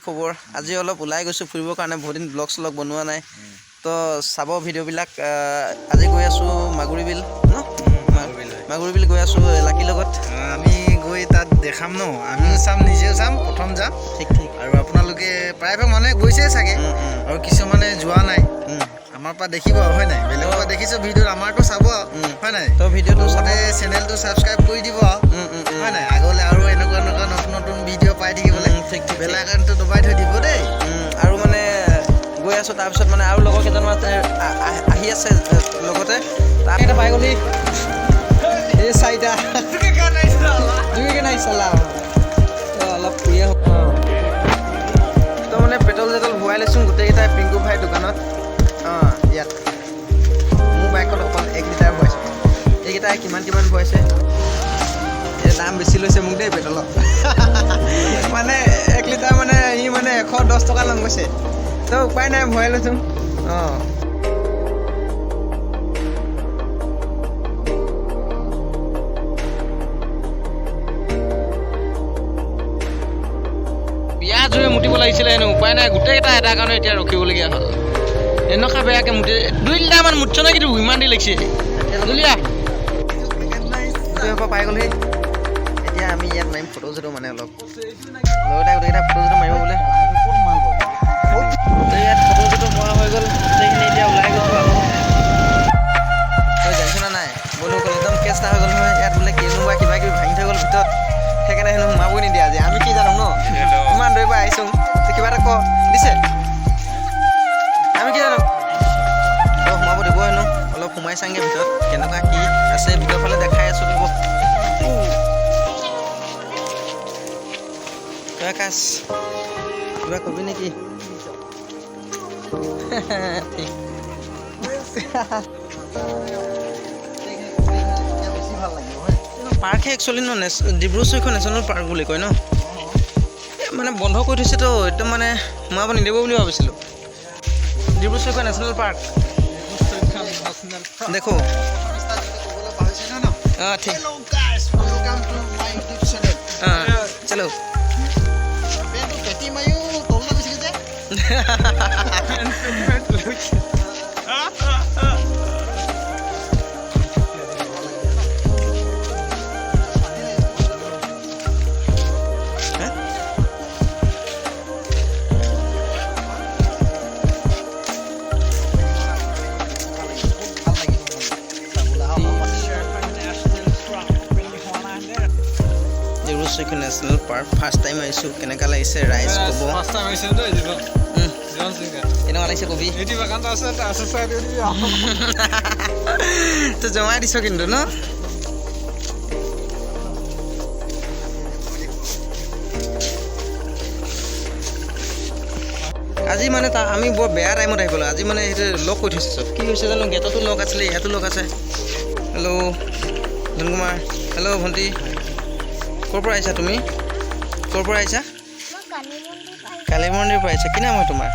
খবৰ আজি অলপ ওলাই গৈছো ফুৰিবৰ কাৰণে বহুত দিন ব্লগ চলগ বনোৱা নাই তো চাব ভিডিঅ'বিলাক আজি গৈ আছো মাগুৰী বিল ন মাগুৰী বিল গৈ আছো লাকি লগত আমি গৈ তাত দেখাম ন আমিও চাম নিজেও চাম প্ৰথম যাম ঠিক ঠিক আৰু আপোনালোকে প্ৰায়ভাগ মানুহে গৈছে চাগে আৰু কিছুমানে যোৱা নাই আমাৰ পৰা দেখিব হয় নাই বেলেগৰ পৰা দেখিছো ভিডিঅ'ত আমাৰটো চাব হয় নাই তো ভিডিঅ'টো চাবতে চেনেলটো ছাবস্ক্ৰাইব কৰি দিব হয় নাই আগলৈ আৰু এনেকুৱা এনেকুৱা নতুন নতুন ভিডিঅ' পাই থাকিবলৈ ঠিক ঠিক বেল আইকনটো দবাই থৈ দিব দেই আৰু মানে গৈ আছো তাৰপিছত মানে আৰু লগৰ কেইজনমান আহি আছে লগতে তাক এটা পাই গ'লি এই চাৰিটা দুইকে নাই চালা অলপ ফুৰি আহোঁ তো মানে পেট্ৰল চেট্ৰল ভৰাই লৈছোঁ গোটেইকেইটাই পিংকু ভাই দোকানত ইয়াত মোৰ বাইকত অকল 1 লিটাৰ ভৰাইছোঁ এইকেইটাই কিমান ভৰাইছে দাম বেছি লৈছে মোক দেই পেট্ৰলত মানে 1 লিটাৰ মানে ই মানে 110 টকা লং গৈছে তো উপায় নাই ভৰাই লৈছোঁ পিঁয়াজ হৈ মুতিব লাগিছিলে হেনো উপায় নাই গোটেইকেইটা এটা কাৰণে এতিয়া ৰখিবলগীয়া হ'ল এনেকুৱা বেয়াকৈ মুঠি 2 লিটাৰমান মুঠছ নে কিন্তু ইমান দেৰি লাগিছে জুলিয়া পাই গ'লহি এতিয়া আমি ইয়াত মাৰিম ফটো চটো মানে অলপ লগতে গোটেইকেইটা ফটো চটো মাৰিব বোলে ইয়াত ফটো চটো মৰা হৈ গ'ল গোটেইখিনি এতিয়া ওলাই গৈছোঁ আকৌ তই জানিছ না নাই বন্ধুসকল একদম কেছ এটা হৈ গ'ল নহয় ইয়াত বোলে কেনোবা কিবা কিবি ভাঙি থৈ গ'ল ভিতৰত সেইকাৰণে হেনো সোমাবই নিদিয়ে আজি আমি কি জানো ন ইমান দৌৰিব আহিছোঁ কিবা এটা ক দিছে আমি কি জানো সোমাব দিব হেনো অলপ সোমাই চাংগে ভিতৰত কেনেকুৱা কি আছে ভিতৰৰ ফালে দেখাই আছোঁ দিব তই আকাশ কিবা কবি নেকি ঠিক পাৰ্কহে একচুৱেলি ন ডিব্ৰু চৈখোৱা নেশ্যনেল পাৰ্ক বুলি কয় ন মানে বন্ধ কৰি থৈছেতো একদম মানে সোমাব নিদিব বুলি ভাবিছিলোঁ ডিব্ৰু চৈখোৱা নেশ্যনেল পাৰ্ক দেখো ঠিক চলো নেশ্যনেল পাৰ্ক ফাৰ্ষ্ট টাইম আহিছোঁ কেনেকুৱা লাগিছে ৰাইজ ক'ব কেনেকুৱা লাগিছে কবি তই জমাই দিছ কিন্তু ন আজি মানে আমি বৰ বেয়া টাইমত আহি পালোঁ আজি মানে সেইটো লক কৰি থৈছে চব কি হৈছে জানো গেটতো লক আছিলে ইয়াতো লক আছে হেল্ল' ধন কুমাৰ হেল্ল' ভণ্টি ক'ৰ পৰা আহিছা তুমি ক'ৰ পৰা আহিছা কালী মন্দিৰ পৰা আহিছা কি নাম হয় তোমাৰ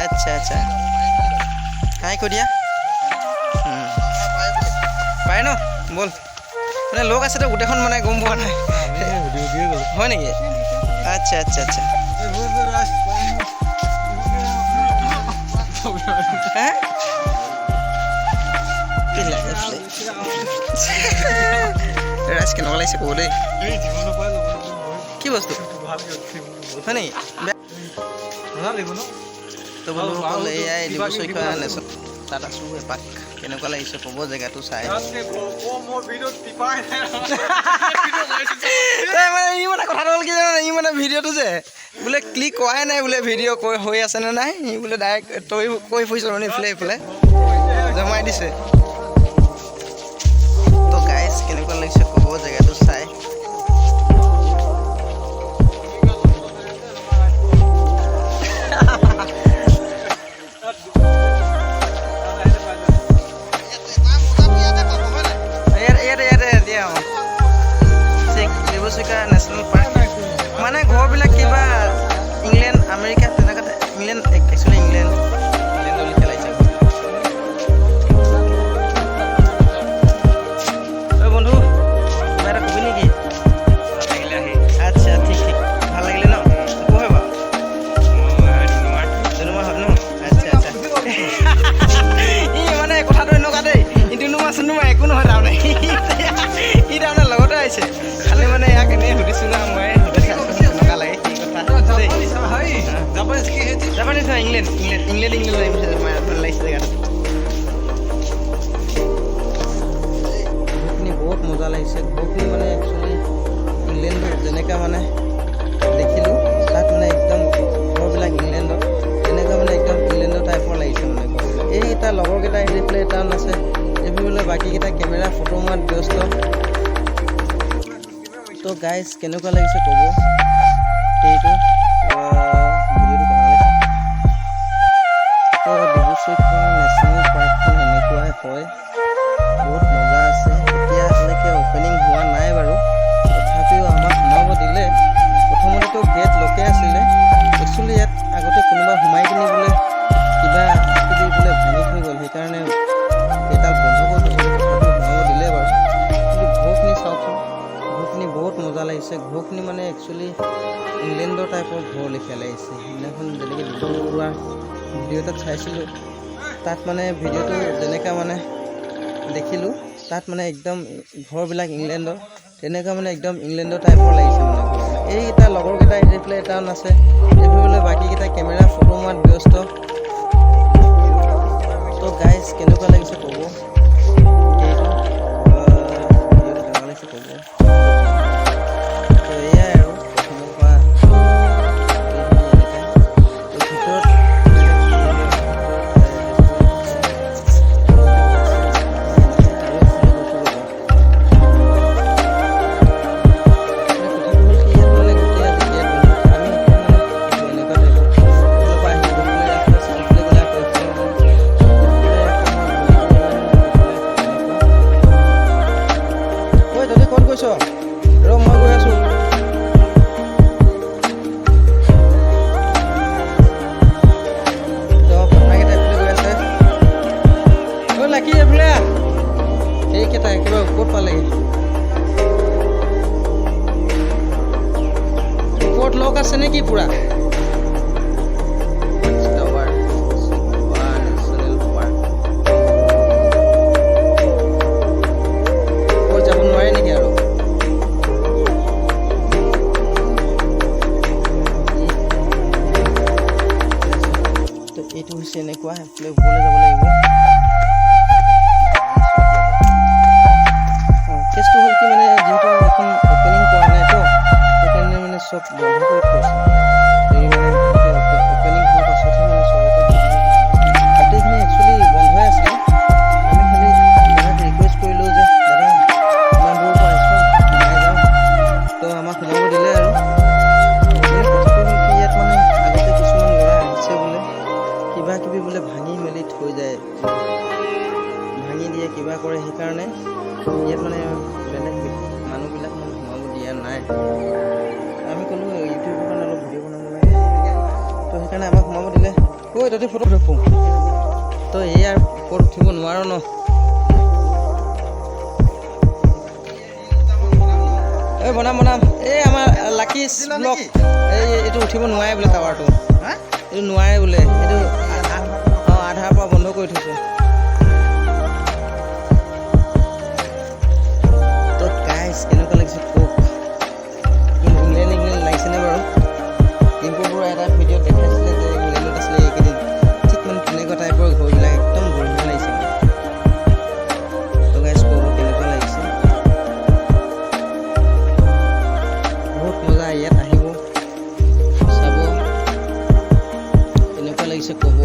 আচ্ছা আচ্ছা হাই কৈ দিয়া পাই ন ব'ল মানে লগ আছে তো গোটেইখন মানে গম পোৱা নাই হয় নেকি আচ্ছা আচ্ছা আচ্ছা ৰাইজ কেনেকুৱা লাগিছে ক'ব দেই কি বস্তু হয় নেকি তো বন্ধুসকল এয়াই ডিব্ৰু চৈখোৱা নেশ্যনেল তাত আছোঁ এপাক কেনেকুৱা লাগিছে ক'ব জেগাটো চাই ই মানে কথাটো হ'ল কি জানো ই মানে ভিডিঅ'টো যে বোলে ক্লিক কৰাই নাই বোলে ভিডিঅ' হৈ আছে নে নাই সি বোলে ডাইৰেক্ট তই কৈ ফুৰিছ মানে এইফালে জমাই দিছে তো গাইজ কেনেকুৱা লাগিছে ক'ব জেগাটো চাই ডিব্ৰু চৈখোৱা নেশ্যনেল পাৰ্ক মানে ঘৰবিলাক কিবা ইংলেণ্ড আমেৰিকা তেনেকুৱা ইংলেণ্ড একচুৱেলি ইংলেণ্ডত খেলাইছে বন্ধু কিবা এটা কবি নেকি ইংলেণ্ড ভাল লাগিছে জেগাটো ঘৰখিনি বহুত মজা লাগিছে ঘৰখিনি মানে একচুৱেলি ইংলেণ্ডৰ যেনেকৈ মানে দেখিলোঁ তাত মানে একদম ঘৰবিলাক ইংলেণ্ডৰ তেনেকুৱা মানে একদম ইংলেণ্ডৰ টাইপৰ লাগিছে মানে ঘৰবিলাক এইকেইটা লগৰকেইটা আহি পেলাই টাউন আছে এইবোৰলৈ বাকীকেইটা কেমেৰা ফটো মৰাত ব্যস্ত তো গাইজ কেনেকুৱা লাগিছে ক'ব সেইটো ভিডিঅ'টো কেনেকুৱা লাগিছে তো ডিব্ৰু চৈখোৱা নেশ্যনেল পাৰ্কখন এনেকুৱাই হয় বহুত মজা আছে এতিয়ালৈকে অ'পেনিং হোৱা নাই বাৰু তথাপিও আমাক সোমাব দিলে প্ৰথমতেতো গেট লকে আছিলে একচুৱেলি ইয়াত আগতে কোনোবা সোমাই কিনি বোলে কিবা কিবি বোলে ভাঙি থৈ গ'ল সেইকাৰণে গেটডাল বন্ধ কৰি থৈছিলে তথাপিও সোমাব দিলে বাৰু কিন্তু ঘৰখিনি চাওকচোন ঘৰখিনি বহুত মজা লাগিছে ঘৰখিনি মানে একচুৱেলি ইংলেণ্ডৰ টাইপৰ ঘৰ লেখীয়া লাগিছে সেইদিনাখন যেনেকৈ ডিব্ৰুগড় ভিডিঅ' এটাত চাইছিলোঁ তাত মানে ভিডিঅ'টো যেনেকৈ মানে দেখিলোঁ তাত মানে একদম ঘৰবিলাক ইংলেণ্ডৰ তেনেকুৱা মানে একদম ইংলেণ্ডৰ টাইপৰ লাগিছে মানে ঘৰবিলাক এইকেইটা লগৰকেইটা আহি পেলাই টাউন আছে এইবোৰলৈ বাকীকেইটা কেমেৰা ফটো মৰাত ব্যস্ত তো গাইজ কেনেকুৱা লাগিছে ক'ব সেইটো ভিডিঅ'টো কেনেকুৱা লাগিছে ক'ব তো এয়াই আৰু প্ৰথমৰ পৰা ভিতৰত লক আছে নেকি পুৰা যাব নোৱাৰে নেকি আৰু এইটো হৈছে এনেকুৱা সেইফালে ওপৰলৈ যাব লাগিব কেছটো হ'ল কি মানে যিহেতু এখন অ'পেনিং কৰা নাই তো সেইকাৰণে মানে চব বন্ধ কৰি থৈছে এই মানে অ'পেনিং হোৱাৰ পাছতহে মানে চবকে গোটেইখিনি একচুৱেলি বন্ধই আছিলে আমি খালি দাদাক ৰিকুৱেষ্ট কৰিলোঁ যে দাদা ইমান দূৰৰ পৰা আহিছোঁ সোমাই যাওঁ তো আমাক সোমাব দিলে আৰু মানে কথাটো হ'ল কি ইয়াত মানে আগতে কিছুমান ল'ৰা আহিছে বোলে কিবা কিবি বোলে ভাঙি মেলি থৈ যায় ভাঙি দিয়ে কিবা কৰে সেইকাৰণে ইয়াত মানে বেলেগ মানুহবিলাক মানে সোমাব দিয়া নাই আমি ক'লোঁ ইউটিউবৰ কাৰণে অলপ ভিডিঅ' বনাব লাগে তো সেইকাৰণে আমাক সোমাব দিলে ঐ তহঁতি ফটো উঠোঁ তো এয়াৰ ওপৰত উঠিব নোৱাৰোঁ ন এই বনাম এই আমাৰ লাকি ব্লগ এইটো উঠিব নোৱাৰে বোলে টাৱাৰটো এইটো নোৱাৰে বোলে এইটো আধাৰ পৰা বন্ধ কৰি থৈছোঁ তো গাইজ কেনেকুৱা লাগিছে কওক ইংলেণ্ড লাগিছেনে বাৰু ডিম্পুৰ এটা ভিডিঅ'ত দেখাইছিলে যে ইংলেণ্ডত আছিলে এইকেইদিন ঠিক মানে তেনেকুৱা টাইপৰ ঘৰবিলাক একদম বঢ়িয়া লাগিছে তো গাইজ ক'ব কেনেকুৱা লাগিছে বহুত মজা ইয়াত আহিব চাব কেনেকুৱা লাগিছে ক'ব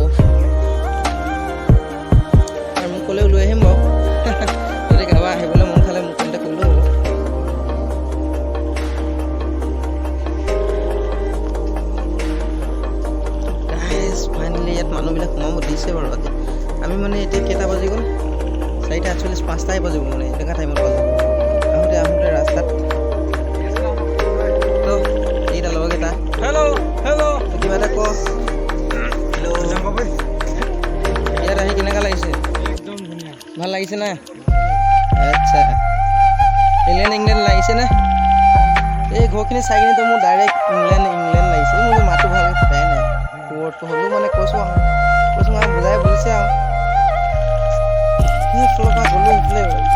আৰু মোক ক'লেও লৈ আহিম বাৰু যদি কাৰোবাৰ আহিবলৈ মন খালে মোক কণ্টেক্ট কৰিলেও হ'ব গাইজ ফাইনেলি ইয়াত মানুহবিলাক সোমাব দিছে বাৰু আজি আমি মানে এতিয়া কেইটা বাজি গ'ল 4:48 5টাই বাজিব মানে এনেকুৱা টাইমত বাজিব আহোঁতে ৰাস্তাত তো এইকেইটা লগৰকেইটা হেল্ল' কিবা এটা ক ইয়াত আহি কেনেকুৱা লাগিছে একদম ধুনীয়া ভাল লাগিছে না আচ্ছা ইংলেণ্ড লাগিছেনে এই ঘৰখিনি চাই কিনে তো মোৰ ডাইৰেক্ট ইংলেণ্ড লাগিছে মোৰ মাতটো ভালকৈ ফুটাই নাই ৱৰ্ডটো হ'লেও মানে কৈছোঁ আৰু বুজাই বুজিছে আৰু সেইফালৰ পৰা গ'লোঁ সেইফালে